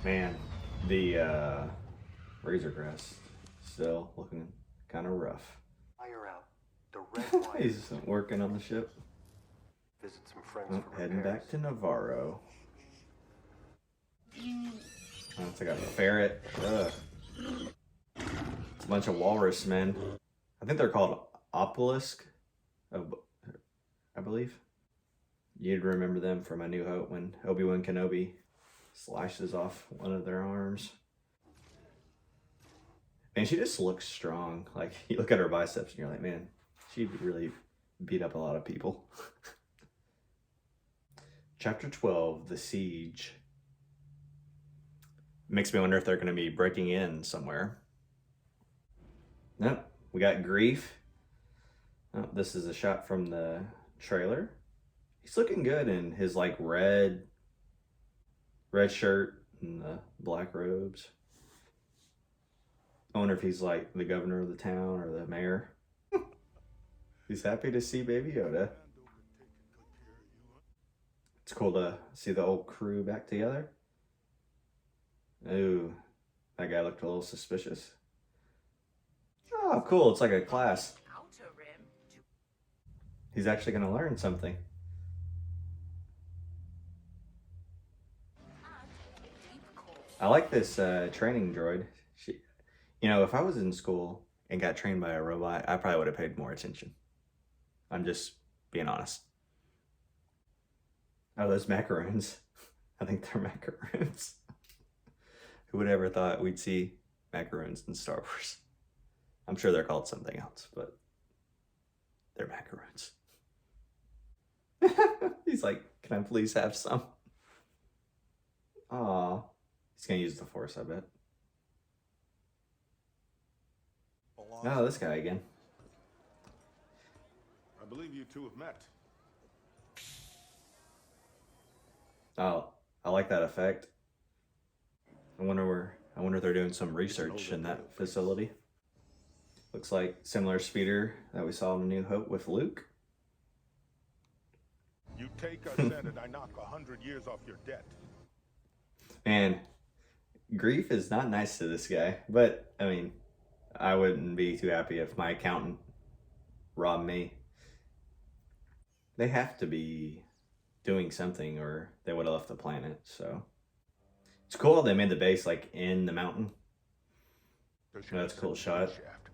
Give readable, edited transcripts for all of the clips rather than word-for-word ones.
Man, the Razor Crest still looking kind of rough. Fire out. The red wire. He's working on the ship. Visit some friends Oh, for heading repairs. back to Navarro. Oh, it's like a ferret. Ugh. It's a bunch of walrus men. I think they're called obelisk, I believe. You'd remember them from A New Hope when Obi-Wan Kenobi slashes off one of their arms. And she just looks strong. Like, you look at her biceps and you're like, man, she really beat up a lot of people. Chapter 12, The Siege. Makes me wonder if they're going to be breaking in somewhere. Nope, we got Grief. Oh, this is a shot from the trailer. He's looking good in his like red shirt and the black robes. I wonder if he's like the governor of the town or the mayor. He's happy to see Baby Yoda. It's cool to see the old crew back together. Ooh, that guy looked a little suspicious. Oh, cool. It's like a class. He's actually going to learn something. I like this training droid. If I was in school and got trained by a robot, I probably would have paid more attention. I'm just being honest. Oh, those macaroons. I think they're macaroons. Who would ever thought we'd see macaroons in Star Wars? I'm sure they're called something else, but they're macaroons. He's like, can I please have some? Aw. He's gonna use the Force, I bet. Oh, this guy again. I believe you two have met. Oh, I like that effect. I wonder if they're doing some research in that facility. Looks like similar speeder that we saw in A New Hope with Luke. You take us in and I knock 100 years off your debt. Man, Grief is not nice to this guy, but I mean, I wouldn't be too happy if my accountant robbed me. They have to be doing something or they would have left the planet, so. It's cool they made the base like in the mountain. That's a cool shot. Shaft.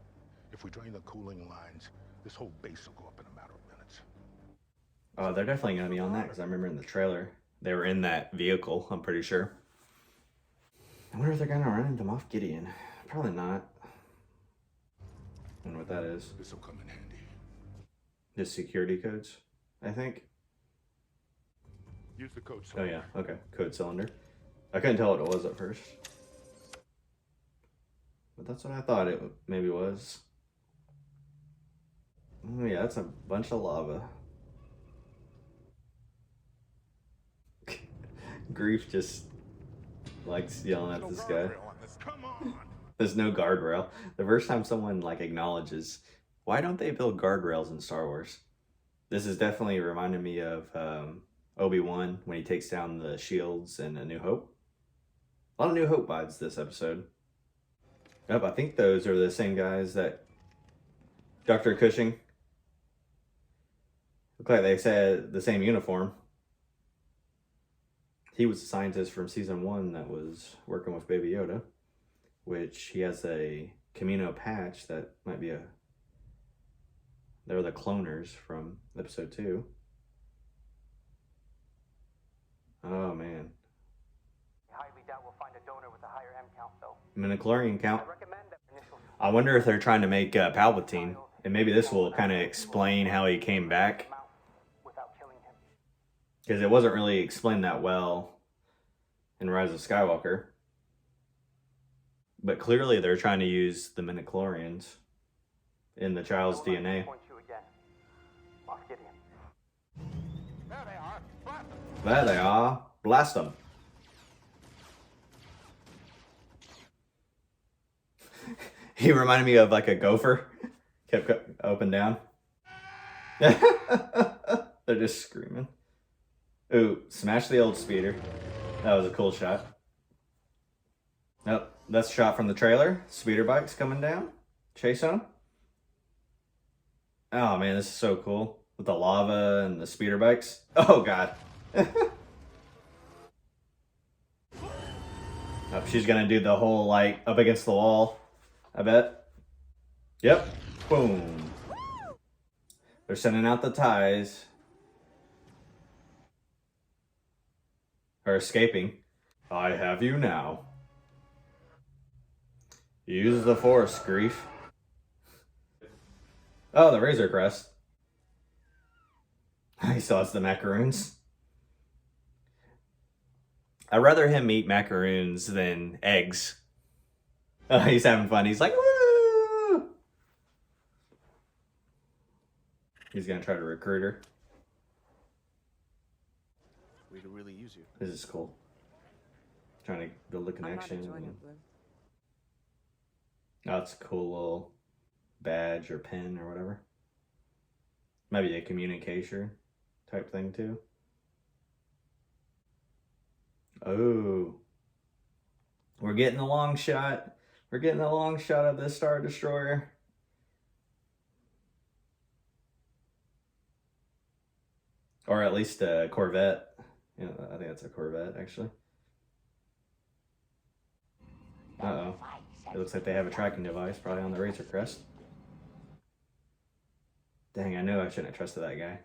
If we drain the cooling lines, this whole base will go up in a matter of minutes. Oh, they're definitely going to be on that because I remember in the trailer, they were in that vehicle, I'm pretty sure. I wonder if they're going to run into Moff Gideon. Probably not. I wonder what that is. This will come in handy. His security codes, I think. Use the code Oh cylinder. yeah, okay. Code cylinder. I couldn't tell what it was at first. But that's what I thought it maybe was. Oh yeah, that's a bunch of lava. Grief just likes yelling at this guy. Come on. There's no guardrail. The first time someone like acknowledges, why don't they build guardrails in Star Wars? This is definitely reminding me of Obi-Wan when he takes down the shields in A New Hope. A lot of New Hope vibes this episode. Yep, I think those are the same guys that Dr. Cushing. Look like they said the same uniform. He was a scientist from season 1 that was working with Baby Yoda, which he has a Camino patch that might be they're the cloners from episode 2. Oh man. Highly doubt we'll find a donor with a higher M count, though. Midichlorian count. I recommend that initial. I wonder if they're trying to make Palpatine, and maybe this will kind of explain how he came back, Without killing him. because it wasn't really explained that well in Rise of Skywalker. But clearly they're trying to use the midichlorians in the child's DNA. Point you again. Moff Gideon. There they are. Blast them. There they are. Blast them. He reminded me of like a gopher. Kept up and down. They're just screaming. Ooh, smash the old speeder. That was a cool shot. Oh, that's a shot from the trailer. Speeder bikes coming down. Chase on 'em. Oh man, this is so cool. With the lava and the speeder bikes. Oh god. Oh, she's gonna do the whole like up against the wall, I bet. Yep. Boom. They're sending out the ties. Or escaping. I have you now. Use the force, Grief. Oh, the Razor Crest. He still has the macaroons. I'd rather him eat macaroons than eggs. Oh, he's having fun. He's like, woo! He's gonna try to recruit her. We could really use you. This is cool. Trying to build a I'm not connection. enjoying it, Blue. Oh, it's a cool little badge or pin or whatever. Maybe a communication type thing too. Oh. We're getting a long shot. We're getting a long shot of this Star Destroyer. Or at least a Corvette. Yeah, I think that's a Corvette, actually. Uh-oh. It looks like they have a tracking device, probably on the Razor Crest. Dang, I knew I shouldn't have trusted that guy.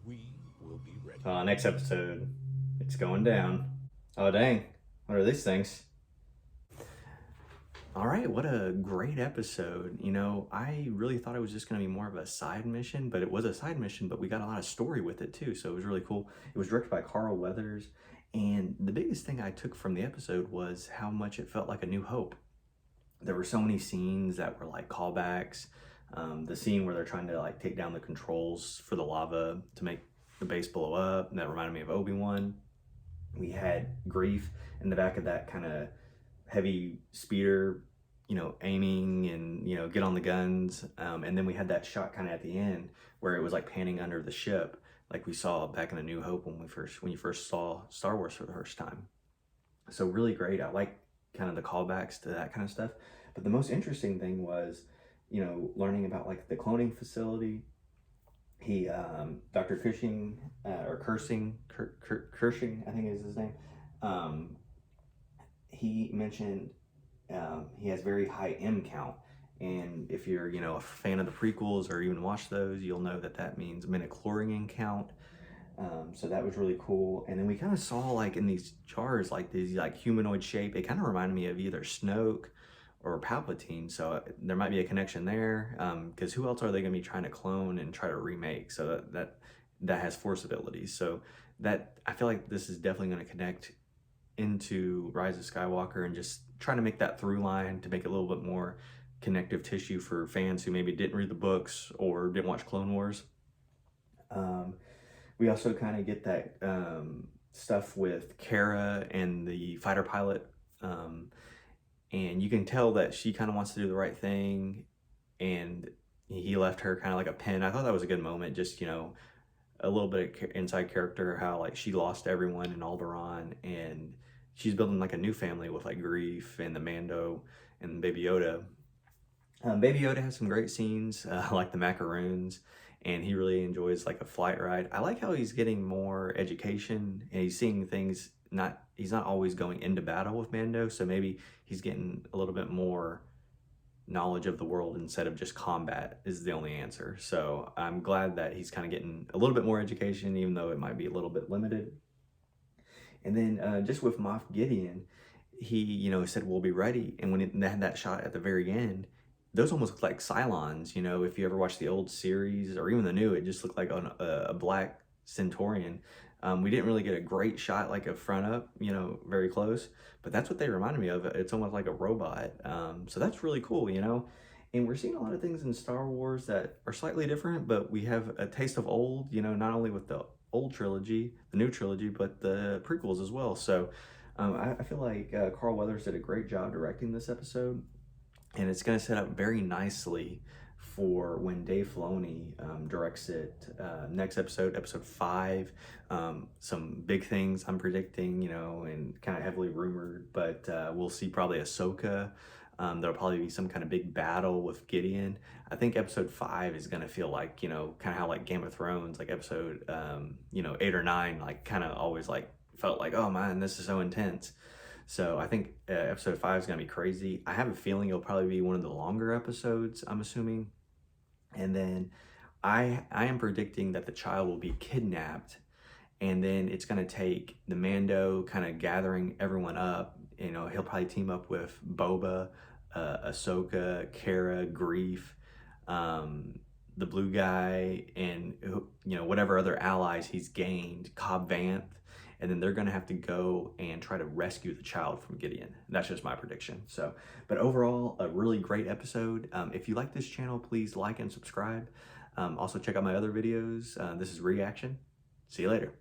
We will be ready. Next episode, it's going down. Oh, dang. What are these things? All right, what a great episode. You know, I really thought it was just going to be more of a side mission, but it was a side mission, but we got a lot of story with it too, so it was really cool. It was directed by Carl Weathers, and the biggest thing I took from the episode was how much it felt like A New Hope. There were so many scenes that were like callbacks. The scene where they're trying to like take down the controls for the lava to make the base blow up, and that reminded me of Obi-Wan. We had Grief in the back of that kind of heavy speeder, you know, aiming and, you know, get on the guns. And then we had that shot kind of at the end where it was like panning under the ship, like we saw back in A New Hope when you first saw Star Wars for the first time. So really great. I like kind of the callbacks to that kind of stuff. But the most interesting thing was, you know, learning about like the cloning facility. He, Dr. Cushing, or Cursing, I think is his name. He mentioned he has very high M count. And if you're, you know, a fan of the prequels or even watch those, you'll know that that means midichlorian count. So that was really cool. And then we kind of saw like in these jars, like these like humanoid shape. It kind of reminded me of either Snoke or Palpatine. So there might be a connection there. Because who else are they going to be trying to clone and try to remake? So that has force abilities. So that I feel like this is definitely going to connect into Rise of Skywalker and just trying to make that through line to make it a little bit more connective tissue for fans who maybe didn't read the books or didn't watch Clone Wars. We also kind of get that stuff with Kara and the fighter pilot. And you can tell that she kind of wants to do the right thing. And he left her kind of like a pin. I thought that was a good moment. Just, you know, a little bit of inside character, how like she lost everyone in Alderaan. And she's building like a new family with like Grief and the Mando and Baby Yoda. Baby Yoda has some great scenes, like the macaroons, and he really enjoys like a flight ride. I like how he's getting more education and he's seeing things, he's not always going into battle with Mando, so maybe he's getting a little bit more knowledge of the world instead of just combat is the only answer. So I'm glad that he's kind of getting a little bit more education, even though it might be a little bit limited. And then just with Moff Gideon, he, you know, said, we'll be ready. And when they had that shot at the very end, those almost look like Cylons. You know, if you ever watched the old series or even the new, it just looked like a black Centaurian. We didn't really get a great shot like a front up, you know, very close, but that's what they reminded me of. It's almost like a robot. So that's really cool, you know. And we're seeing a lot of things in Star Wars that are slightly different, but we have a taste of old, you know, not only with the old trilogy, the new trilogy, but the prequels as well. So I feel like Carl Weathers did a great job directing this episode. And it's going to set up very nicely for when Dave Filoni directs it. Next episode, episode 5. Some big things I'm predicting, and kind of heavily rumored, but we'll see probably Ahsoka. There'll probably be some kind of big battle with Gideon. I think episode 5 is going to feel like, kind of how like Game of Thrones, like episode, 8 or 9, like kind of always like felt like, oh man, this is so intense. So I think episode 5 is going to be crazy. I have a feeling it'll probably be one of the longer episodes, I'm assuming. And then I am predicting that the child will be kidnapped, and then it's going to take the Mando kind of gathering everyone up. He'll probably team up with Boba, Ahsoka, Kara, Grief, the blue guy, and whatever other allies he's gained, Cobb Vanth, and then they're going to have to go and try to rescue the child from Gideon. That's just my prediction. So, but overall, a really great episode. If you like this channel, please like and subscribe. Also check out my other videos. This is Reaction. See you later.